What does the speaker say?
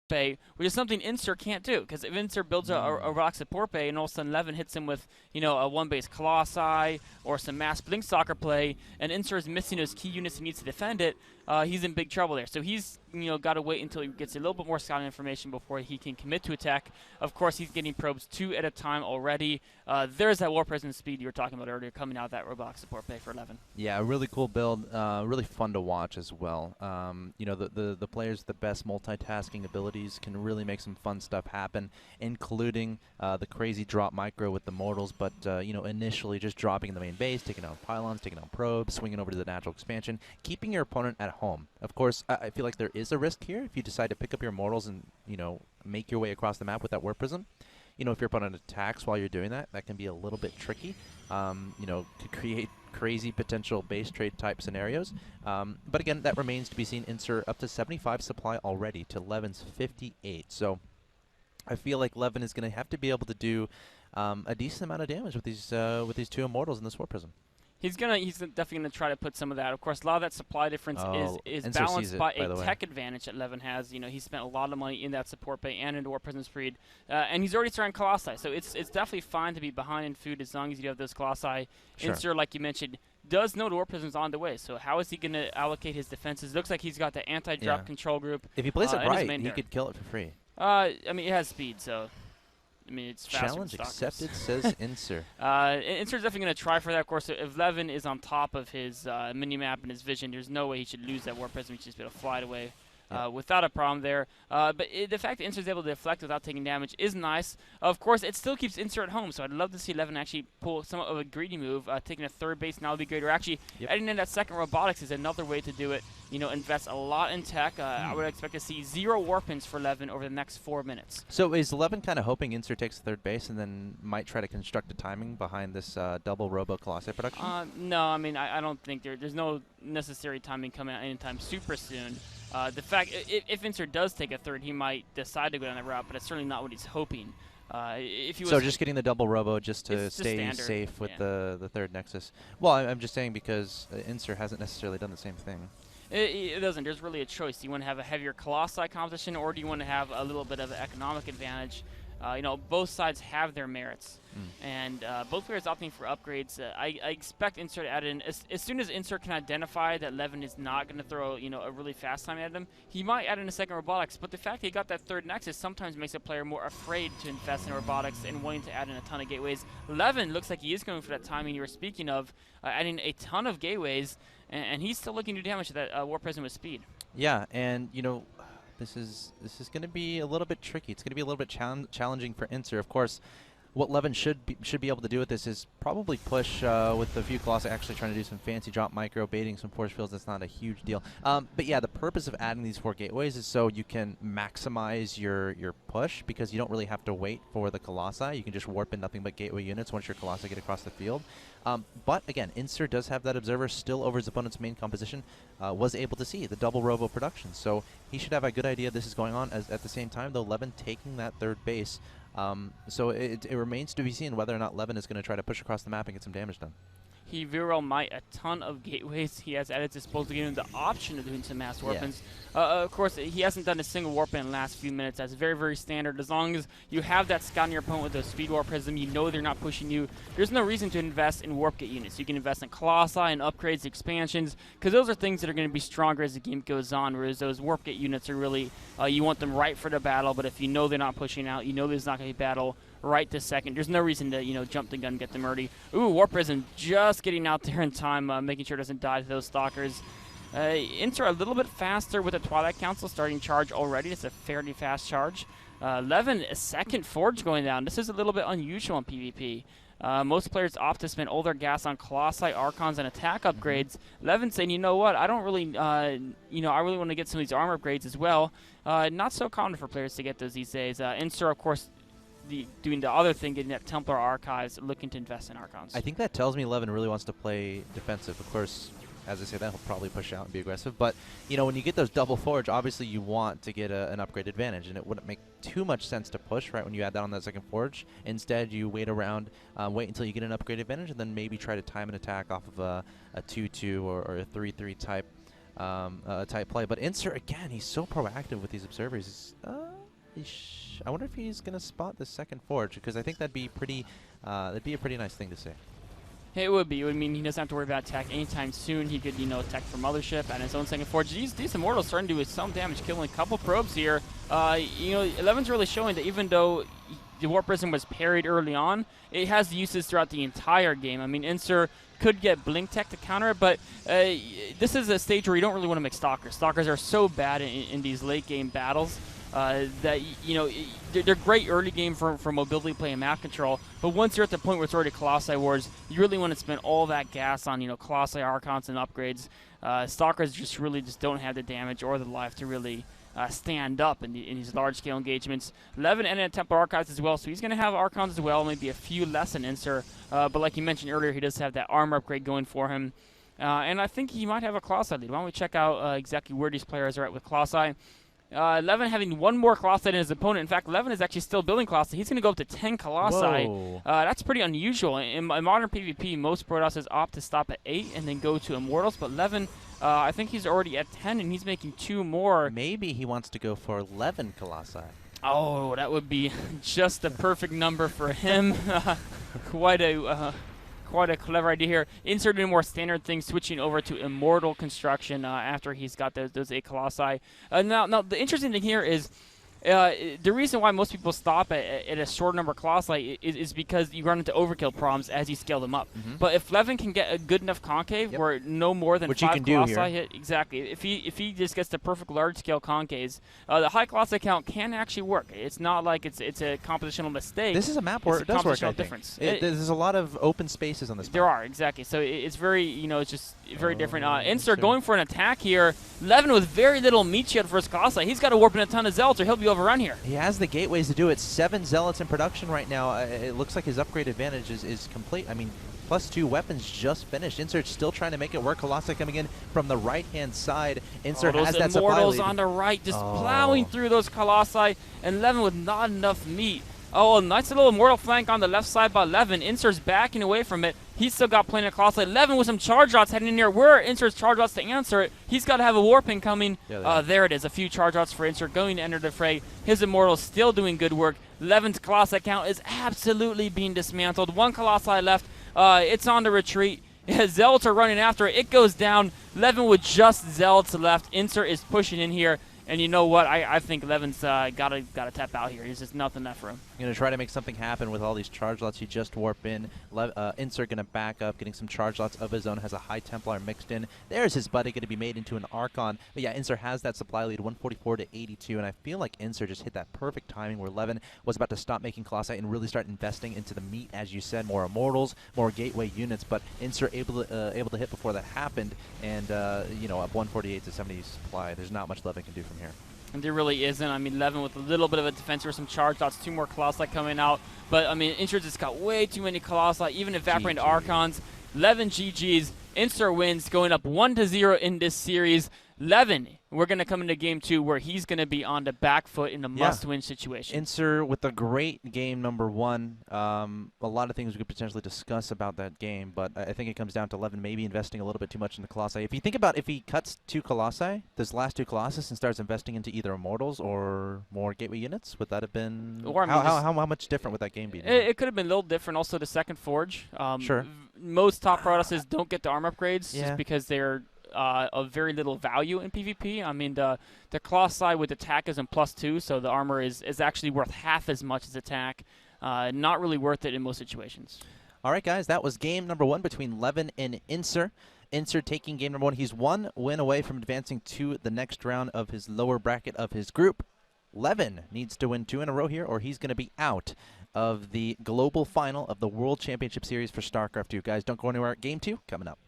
bay, which is something Insur can't do. Because if Insur builds a rock support bay and all of a sudden Levin hits him with, a one-base Colossi or some mass blink soccer play, and Insur is missing those key units and needs to defend it, he's in big trouble there. So he's, got to wait until he gets a little bit more scouting information before he can commit to attack. Of course, he's getting probes 2 at a time already. There's that War President speed you were talking about earlier coming out of that robotic support bay for 11. Yeah, a really cool build, really fun to watch as well. The players with the best multitasking abilities can really make some fun stuff happen, including the crazy drop micro with the mortals, but initially just dropping in the main base, taking out pylons, taking out probes, swinging over to the natural expansion, keeping your opponent at home. Of course, I feel like there is a risk here if you decide to pick up your mortals and make your way across the map with that warp prism. If your opponent attacks while you're doing that, that can be a little bit tricky. Could create crazy potential base trade type scenarios. But again, that remains to be seen. Insur up to 75 supply already to Levin's 58. So I feel like Levin is going to have to be able to do a decent amount of damage with these 2 immortals in this War Prism. He's definitely gonna try to put some of that. Of course, a lot of that supply difference is Insur balanced by a tech advantage that Levin has. He spent a lot of money in that support bay and into War Prism Speed, and he's already starting Colossi. So it's definitely fine to be behind in food as long as you have those Colossi. Sure. Insur, like you mentioned, does know the War Prism's on the way. So how is he gonna allocate his defenses? Looks like he's got the anti-drop control group. If he plays it right, he could kill it for free. It has speed, so. It's faster. Challenge accepted, says Insur. Insur's definitely going to try for that. Of course, if Levin is on top of his mini-map and his vision, there's no way he should lose that War Prism. He should just be able to fly it away without a problem there. But the fact that Insur's able to deflect without taking damage is nice. Of course, it still keeps Insur at home, so I'd love to see Levin actually pull somewhat of a greedy move, taking a 3rd base now would be great. Or actually, adding in that 2nd robotics is another way to do it. Invest a lot in tech. I would expect to see 0 warpins for Levin over the next 4 minutes. So is Levin kind of hoping Insur takes 3rd base and then might try to construct a timing behind this double Robo Colossi production? No, I don't think there's no necessary timing coming out anytime super soon. The fact, if Insur does take a 3rd, he might decide to go down that route, but it's certainly not what he's hoping. If he was just getting the double Robo just to stay safe with the 3rd Nexus. Well, I'm just saying because Insur hasn't necessarily done the same thing. It doesn't. There's really a choice. Do you want to have a heavier Colossi composition, or do you want to have a little bit of an economic advantage? Both sides have their merits, and both players opting for upgrades. I expect Insur to add in as soon as Insur can identify that Levin is not going to throw a really fast time at him. He might add in a 2nd robotics, but the fact that he got that 3rd Nexus sometimes makes a player more afraid to invest in robotics and wanting to add in a ton of gateways. Levin looks like he is going for that timing you were speaking of, adding a ton of gateways, and he's still looking to do damage to that War Prism with speed. Yeah, and this is going to be a little bit tricky. It's going to be a little bit challenging for Insur. Of course, what Levin should be able to do with this is probably push with a few Colossi actually trying to do some fancy drop micro, baiting some force fields. That's not a huge deal. But yeah, the purpose of adding these 4 gateways is so you can maximize your push, because you don't really have to wait for the Colossi. You can just warp in nothing but gateway units once your Colossi get across the field. But again, Insur does have that observer still over his opponent's main composition, was able to see the double Robo production. So he should have a good idea this is going on. At the same time, though, Levin taking that 3rd base. So it remains to be seen whether or not Levin is going to try to push across the map and get some damage done. He very well might. A ton of gateways he has at his disposal, giving him the option of doing some mass warpins. Of course, he hasn't done a single warp in the last few minutes. That's very, very standard. As long as you have that scout on your opponent with a speed warp prism, you know they're not pushing you. There's no reason to invest in warp gate units. You can invest in Colossi and upgrades, expansions, because those are things that are going to be stronger as the game goes on, whereas those warp gate units are really, you want them right for the battle, but if you know they're not pushing out, you know there's not going to be battle right this second. There's no reason to, jump the gun and get them early. Ooh, Warp Prism just getting out there in time, making sure it doesn't die to those Stalkers. Insur a little bit faster with the Twilight Council starting charge already. It's a fairly fast charge. Levin, a 2nd Forge going down. This is a little bit unusual in PvP. Most players opt to spend all their gas on Colossi, Archons, and attack upgrades. Levin saying, you know what, I don't really, I really want to get some of these armor upgrades as well. Not so common for players to get those these days. Insur, of course, doing the other thing, getting that Templar Archives, looking to invest in Archons. I think that tells me Levin really wants to play defensive. Of course, as I say that, he'll probably push out and be aggressive. But, when you get those double Forge, obviously you want to get an upgrade advantage, and it wouldn't make too much sense to push right when you add that on that 2nd Forge. Instead, you wait around, wait until you get an upgrade advantage, and then maybe try to time an attack off of a 2-2 or a 3-3 type type play. But Insur, again, he's so proactive with these observers. I wonder if he's going to spot the second forge, because I think that'd be a pretty nice thing to see. It would be. It would mean he doesn't have to worry about attack anytime soon. He could, attack from Mothership and his own second forge. These Immortals starting to do some damage, killing a couple probes here. Levin's really showing that even though the Warp Prism was parried early on, it has uses throughout the entire game. I mean, Insur could get Blink Tech to counter it, but this is a stage where you don't really want to make Stalkers. Stalkers are so bad in these late game battles. That they're great early game for mobility play and map control, but once you're at the point where it's already Colossi Wars, you really want to spend all that gas on Colossi Archons and upgrades. Stalkers just don't have the damage or the life to really stand up in these large scale engagements. Levin and Templar Archives as well, so he's going to have Archons as well, maybe a few less than Insur, but like you mentioned earlier, he does have that armor upgrade going for him, and I think he might have a Colossi lead. Why don't we check out exactly where these players are at with Colossi. Levin having one more Colossi than his opponent. In fact, Levin is actually still building Colossi. He's going to go up to 10 Colossi. That's pretty unusual. In modern PvP, most Protosses opt to stop at 8 and then go to Immortals, but Levin, I think he's already at 10 and he's making 2 more. Maybe he wants to go for 11 Colossi. Oh, that would be just the perfect number for him. Quite a clever idea here. Inserting more standard things, switching over to Immortal construction after he's got those 8 Colossi. Now, the interesting thing here is the reason why most people stop at a short number of Colossi is because you run into overkill problems as you scale them up. But if Levin can get a good enough concave where no more than 5 Colossi hit, exactly. If he just gets the perfect large scale concaves, the high Colossi count can actually work. It's not like it's a compositional mistake. This is a map where it does work. I think. There's a lot of open spaces on this map. There are, exactly. So it's very it's just very different. Insur going for an attack here. Levin with very little meat shield for his Colossi. He's got to warp in a ton of Zealots or he'll be overrun here. He has the gateways to do it. 7 Zealots in production right now. It looks like his upgrade advantage is complete. I mean, +2 weapons just finished. Insur's still trying to make it work. Colossi coming in from the right-hand side. Insur has that supply Immortals lead. on the right, just plowing through those Colossi, and Levin with not enough meat. Oh, a nice little Immortal flank on the left side by Levin. Insur's backing away from it. He's still got plenty of Colossi. Levin with some charge routes heading in here. Where are Insur's charge routes to answer it? He's got to have a warping coming. There it is. A few charge routes for Insur going to enter the fray. His Immortal's still doing good work. Levin's Colossi count is absolutely being dismantled. 1 Colossi left. It's on the retreat. Zealots are running after it. It goes down. Levin with just Zealots left. Insur is pushing in here. And you know what? I think Levin's gotta tap out here. There's just nothing left for him. Going to try to make something happen with all these charge lots. He just warp in. Insur going to back up, getting some charge lots of his own. Has a high Templar mixed in. There's his buddy going to be made into an Archon. But yeah, Insur has that supply lead, 144 to 82. And I feel like Insur just hit that perfect timing where Levin was about to stop making Colossi and really start investing into the meat, as you said, more Immortals, more gateway units. But Insur able to hit before that happened. And up 148 to 70 supply. There's not much Levin can do from here. And there really isn't. I mean, Levin with a little bit of a defense or some charge dots, 2 more Colossi coming out. But, I mean, Insur just got way too many Colossi, even evaporating Archons. Levin GG's. Insur wins, going up 1-0 in this series. Levin, we're going to come into game 2 where he's going to be on the back foot in a must-win situation. Insur with a great game number 1. A lot of things we could potentially discuss about that game, but I think it comes down to Levin maybe investing a little bit too much in the Colossi. If you think about if he cuts 2 Colossi, those last 2 Colossus, and starts investing into either Immortals or more gateway units, would that have been... Or, I mean, how much different would that game be? It could have been a little different. Also, the second Forge. Sure. Most top Protosses don't get the armor upgrades just because they're of very little value in PvP. I mean, the Colossi with attack is in +2, so the armor is actually worth half as much as attack. Not really worth it in most situations. All right, guys, that was game number 1 between Levin and Insur. Insur taking game number 1. He's 1 win away from advancing to the next round of his lower bracket of his group. Levin needs to win 2 in a row here, or he's going to be out of the global final of the World Championship Series for StarCraft II. Guys, don't go anywhere. Game 2 coming up.